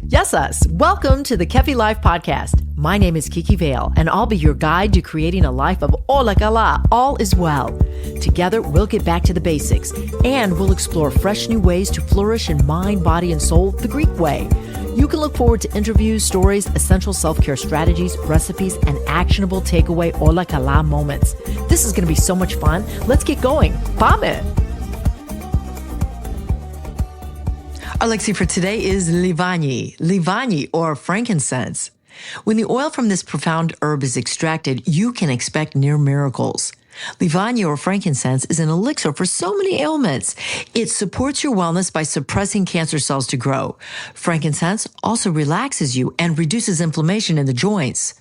Yes, us. Welcome to the Kefi Life podcast. My name is Kiki L, and I'll be your guide to creating a life of Ola Kala. All is well. Together, we'll get back to the basics, and we'll explore fresh new ways to flourish in mind, body, and soul the Greek way. You can look forward to interviews, stories, essential self-care strategies, recipes, and actionable takeaway Ola Kala moments. This is going to be so much fun. Let's get going. Πάμε! Our Lexi for today is Livani, or frankincense. When the oil from this profound herb is extracted, you can expect near miracles. Livani, or frankincense, is an elixir for so many ailments. It supports your wellness by suppressing cancer cells to grow. Frankincense also relaxes you and reduces inflammation in the joints.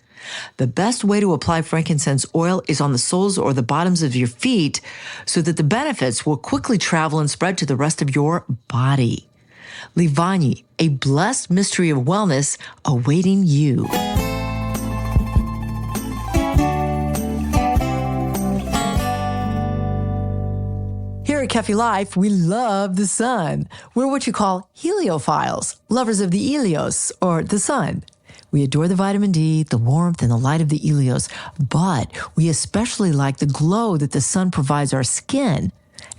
The best way to apply frankincense oil is on the soles or the bottoms of your feet so that the benefits will quickly travel and spread to the rest of your body. Livani, a blessed mystery of wellness awaiting you. Here at Kefi Life, we love the sun. We're what you call heliophiles, lovers of the Helios, or the sun. We adore the vitamin D, the warmth, and the light of the Helios, but we especially like the glow that the sun provides our skin.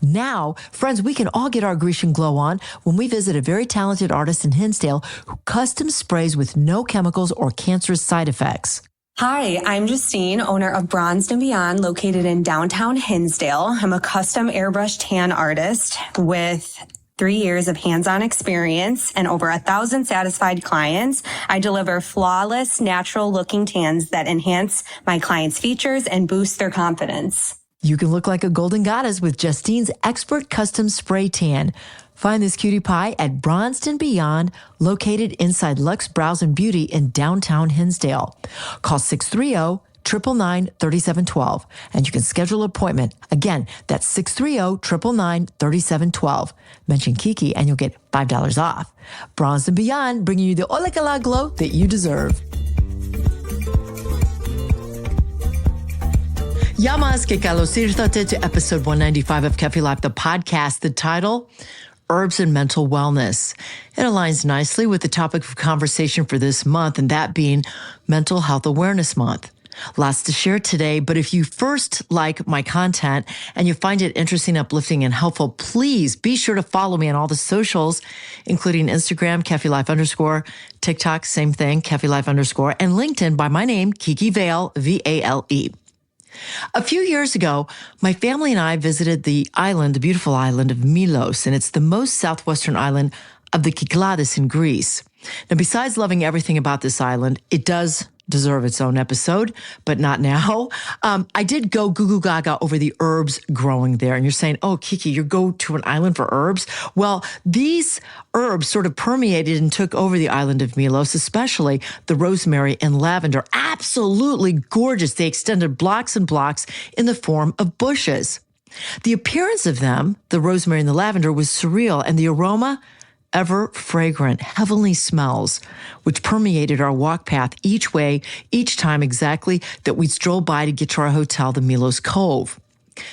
Now, friends, we can all get our Grecian glow on when we visit a very talented artist in Hinsdale who custom sprays with no chemicals or cancerous side effects. Hi, I'm Justine, owner of Bronzed and Beyond, located in downtown Hinsdale. I'm a custom airbrush tan artist with 3 years of hands-on experience and over 1,000 satisfied clients. I deliver flawless, natural-looking tans that enhance my clients' features and boost their confidence. You can look like a golden goddess with Justine's expert custom spray tan. Find this cutie pie at Bronzed and Beyond, located inside Lux Brows and Beauty in downtown Hinsdale. Call 630-999-3712, and you can schedule an appointment. Again, that's 630-999-3712. Mention Kiki, and you'll get $5 off. Bronzed and Beyond, bringing you the Ola Kala glow that you deserve. Yamas και καλώς ήρθατε to episode 195 of Kefi Life, the podcast. The title, Herbs and Mental Wellness. It aligns nicely with the topic of conversation for this month, and that being Mental Health Awareness Month. Lots to share today, but if you first like my content and you find it interesting, uplifting, and helpful, please be sure to follow me on all the socials, including Instagram, Kefi Life _, TikTok, same thing, Kefi Life _, and LinkedIn by my name, Kiki Vale, V-A-L-E. A few years ago, my family and I visited the beautiful island of Milos, and it's the most southwestern island of the Cyclades in Greece. Now, besides loving everything about this island, it does deserve its own episode, but not now. I did go goo gaga over the herbs growing there. And you're saying, oh, Kiki, you go to an island for herbs? Well, these herbs sort of permeated and took over the island of Milos, especially the rosemary and lavender. Absolutely gorgeous. They extended blocks and blocks in the form of bushes. The appearance of them, the rosemary and the lavender, was surreal, and the aroma, ever fragrant, heavenly smells, which permeated our walk path each way, each time exactly that we'd stroll by to get to our hotel, the Milos Cove.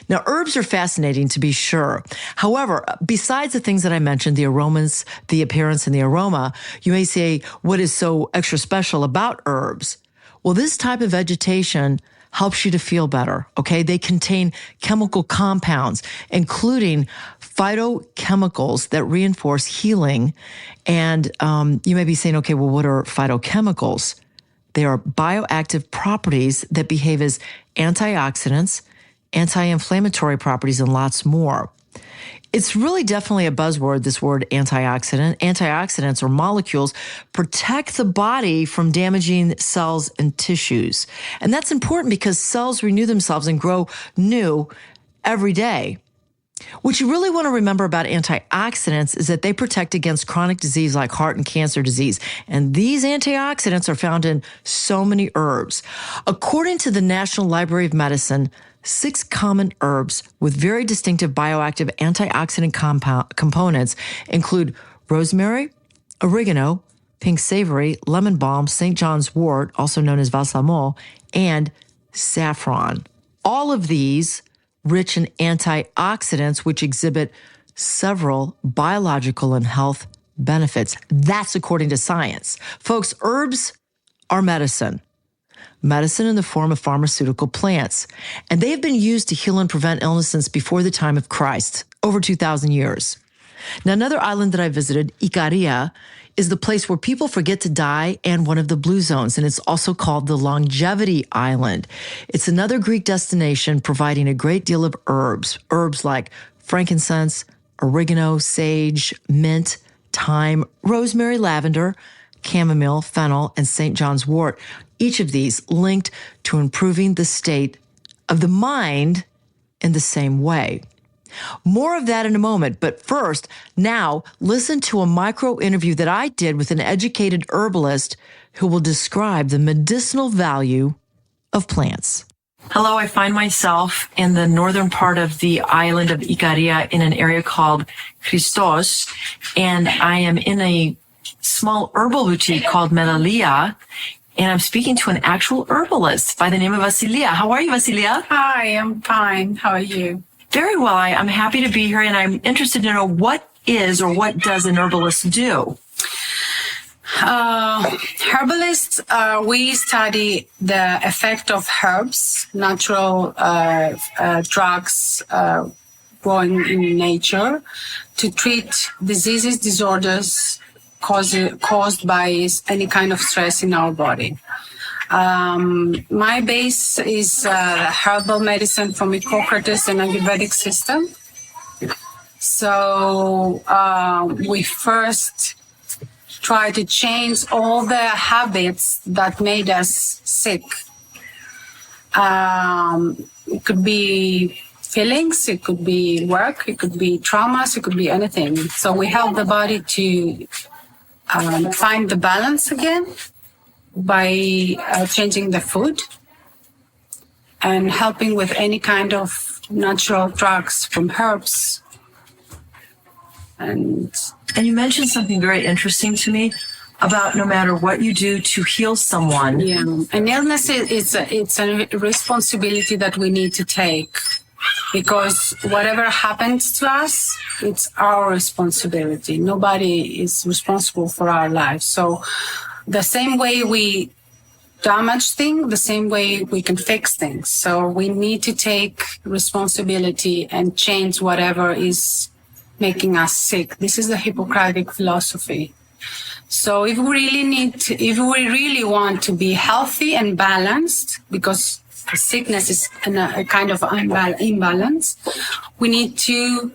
Now, herbs are fascinating, to be sure. However, besides the things that I mentioned, the aromas, the appearance, and the aroma, you may say, what is so extra special about herbs? Well, this type of vegetation helps you to feel better, okay? They contain chemical compounds, including phytochemicals that reinforce healing. And you may be saying, okay, well, what are phytochemicals? They are bioactive properties that behave as antioxidants, anti-inflammatory properties, and lots more. It's really definitely a buzzword, this word antioxidant. Antioxidants, or molecules, protect the body from damaging cells and tissues. And that's important because cells renew themselves and grow new every day. What you really want to remember about antioxidants is that they protect against chronic disease like heart and cancer disease. And these antioxidants are found in so many herbs. According to the National Library of Medicine, 6 common herbs with very distinctive bioactive antioxidant components include rosemary, oregano, pink savory, lemon balm, St. John's wort, also known as balsamo, and saffron. All of these rich in antioxidants, which exhibit several biological and health benefits. That's according to science. Folks, herbs are medicine in the form of pharmaceutical plants. And they have been used to heal and prevent illness since before the time of Christ, over 2,000 years. Now, another island that I visited, Ikaria, is the place where people forget to die and one of the blue zones, and it's also called the Longevity Island. It's another Greek destination providing a great deal of herbs like frankincense, oregano, sage, mint, thyme, rosemary, lavender, chamomile, fennel, and St. John's wort. Each of these linked to improving the state of the mind in the same way. More of that in a moment, but first, now listen to a micro interview that I did with an educated herbalist who will describe the medicinal value of plants. Hello, I find myself in the northern part of the island of Ikaria in an area called Christos, and I am in a small herbal boutique called Melalia, and I'm speaking to an actual herbalist by the name of Vasilia. How are you, Vasilia? Hi, I'm fine. How are you? Very well. I'm happy to be here, and I'm interested to know what does an herbalist do? Herbalists, we study the effect of herbs, natural drugs growing in nature, to treat diseases, disorders caused by any kind of stress in our body. My base is herbal medicine from Hippocrates and Ayurvedic system. So we first try to change all the habits that made us sick. It could be feelings, it could be work, it could be traumas, it could be anything. So we help the body to find the balance again by changing the food and helping with any kind of natural drugs from herbs. And you mentioned something very interesting to me about no matter what you do to heal someone. Yeah, an illness it's a responsibility that we need to take, because whatever happens to us, it's our responsibility. Nobody is responsible for our lives. So the same way we damage things, the same way we can fix things. So we need to take responsibility and change whatever is making us sick. This is the Hippocratic philosophy. So if we really want to be healthy and balanced, because sickness is a kind of imbalance, we need to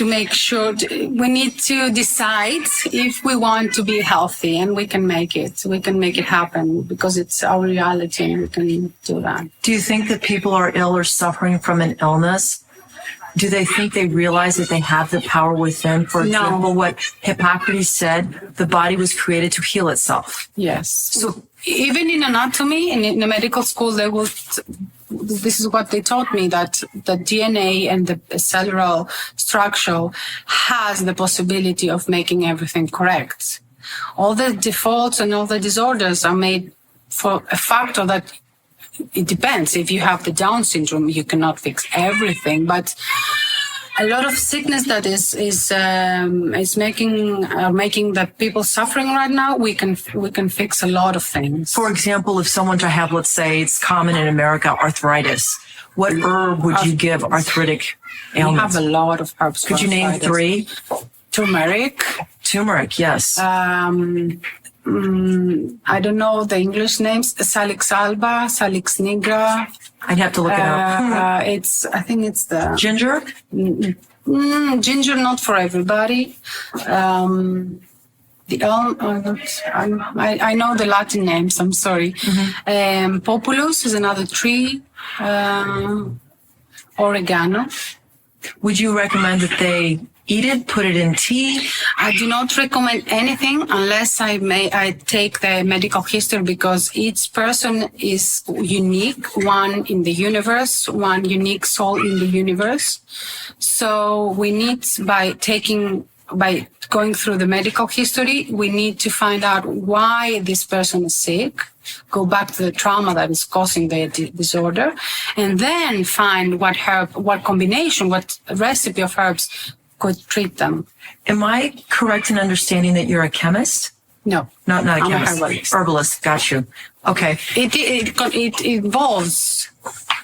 make sure, we need to decide if we want to be healthy, and we can make it. We can make it happen because it's our reality and we can do that. Do you think that people are ill or suffering from an illness? Do they think they realize that they have the power within? For example, what Hippocrates said, the body was created to heal itself. Yes. So even in anatomy, in the medical school, this is what they taught me, that the DNA and the cellular structure has the possibility of making everything correct. All the defaults and all the disorders are made for a factor that it depends. If you have the Down syndrome, you cannot fix everything, but a lot of sickness that is making the people suffering right now, we can fix a lot of things. For example, if someone to have, let's say, it's common in America, arthritis, what herb would you give arthritic ailments? We have a lot of herbs. Could you name 3? Turmeric. Turmeric, yes. I don't know the English names. Salix alba, Salix nigra. I'd have to look it up. I think it's the ginger. Ginger, not for everybody. I know the Latin names. I'm sorry. Mm-hmm. Populus is another tree. Oregano. Would you recommend that they eat it, put it in tea? I do not recommend anything unless I take the medical history, because each person is unique, one in the universe, one unique soul in the universe. So we need, by taking by going through the medical history, we need to find out why this person is sick, go back to the trauma that is causing the disorder, and then find what herb, what combination, what recipe of herbs could treat them. Am I correct in understanding that you're a chemist? No. Not a chemist. Herbalist. Herbalist, got you. Okay. It involves,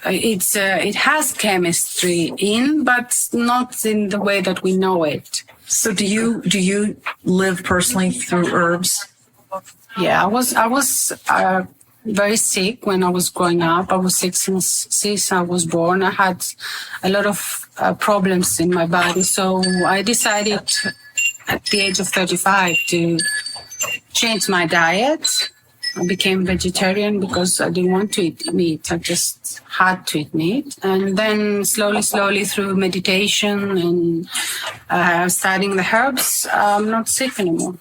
it has chemistry in, but not in the way that we know it. So do you live personally through herbs? Yeah, I was very sick when I was growing up. I was sick since I was born. I had a lot of problems in my body. So I decided at the age of 35 to change my diet. I became vegetarian because I didn't want to eat meat. I just had to eat meat. And then slowly through meditation and studying the herbs, I'm not sick anymore.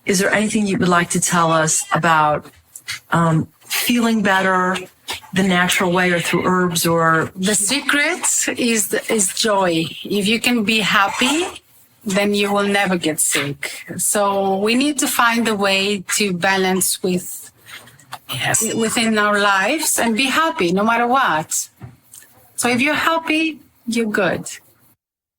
Is there anything you would like to tell us about feeling better the natural way or through herbs? Or the secret is joy. If you can be happy, then you will never get sick. So we need to find a way to balance within our lives and be happy no matter what. So if you're happy, you're good.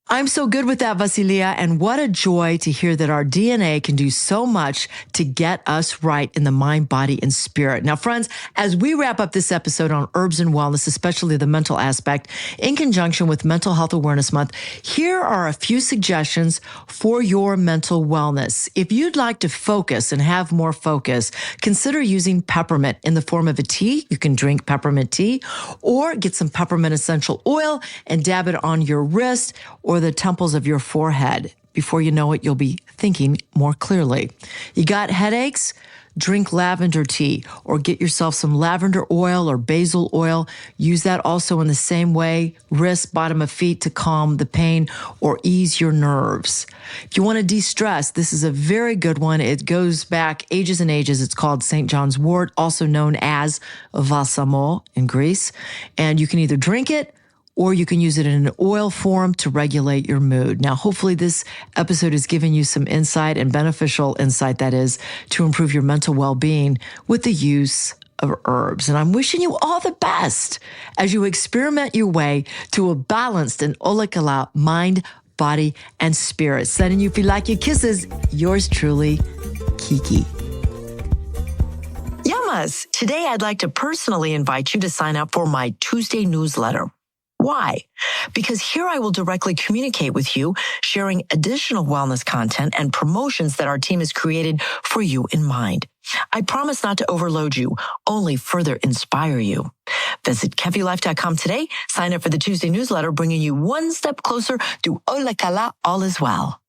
I'm so good with that, Vasilia, and what a joy to hear that our DNA can do so much to get us right in the mind, body, and spirit. Now, friends, as we wrap up this episode on herbs and wellness, especially the mental aspect, in conjunction with Mental Health Awareness Month, here are a few suggestions for your mental wellness. If you'd like to focus and have more focus, consider using peppermint in the form of a tea. You can drink peppermint tea or get some peppermint essential oil and dab it on your wrist or the temples of your forehead. Before you know it, you'll be thinking more clearly. You got headaches? Drink lavender tea or get yourself some lavender oil or basil oil. Use that also in the same way, wrist, bottom of feet to calm the pain or ease your nerves. If you want to de-stress, this is a very good one. It goes back ages and ages. It's called St. John's wort, also known as balsamo in Greece. And you can either drink it or you can use it in an oil form to regulate your mood. Now, hopefully this episode has given you some insight and beneficial insight, that is, to improve your mental well-being with the use of herbs. And I'm wishing you all the best as you experiment your way to a balanced and Ola Kala mind, body, and spirit. Sending you feel like your kisses. Yours truly, Kiki. Yamas, today I'd like to personally invite you to sign up for my Tuesday newsletter. Why? Because here I will directly communicate with you, sharing additional wellness content and promotions that our team has created for you in mind. I promise not to overload you, only further inspire you. Visit KefiLife.com today. Sign up for the Tuesday newsletter, bringing you one step closer to Ola Kala, all is well.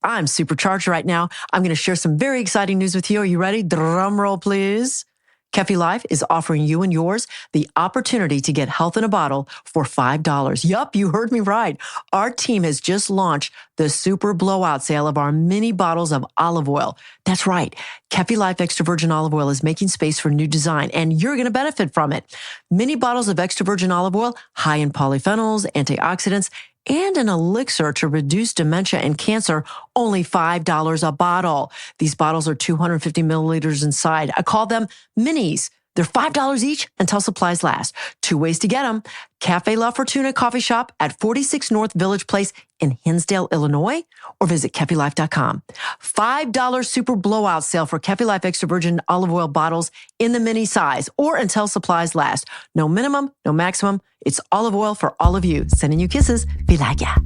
I'm supercharged right now. I'm going to share some very exciting news with you. Are you ready? Drum roll, please. Kefi Life is offering you and yours the opportunity to get health in a bottle for $5. Yup, you heard me right. Our team has just launched the super blowout sale of our mini bottles of olive oil. That's right. Kefi Life extra virgin olive oil is making space for new design, and you're going to benefit from it. Mini bottles of extra virgin olive oil, high in polyphenols, antioxidants, and an elixir to reduce dementia and cancer, only $5 a bottle. These bottles are 250 milliliters inside. I call them minis. They're $5 each until supplies last. 2 ways to get them. Cafe La Fortuna Coffee Shop at 46 North Village Place in Hinsdale, Illinois, or visit KefiLife.com. $5 super blowout sale for Kefi Life extra virgin olive oil bottles in the mini size or until supplies last. No minimum, no maximum. It's olive oil for all of you. Sending you kisses. Vasilia.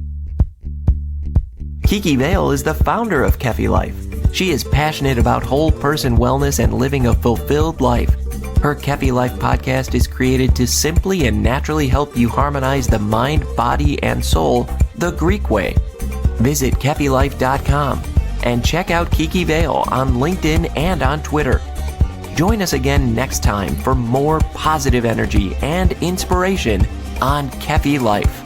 Kiki Vale is the founder of Kefi Life. She is passionate about whole person wellness and living a fulfilled life. Her Kefi Life podcast is created to simply and naturally help you harmonize the mind, body, and soul the Greek way. Visit KefiLife.com and check out Kiki Vale on LinkedIn and on Twitter. Join us again next time for more positive energy and inspiration on Kefi Life.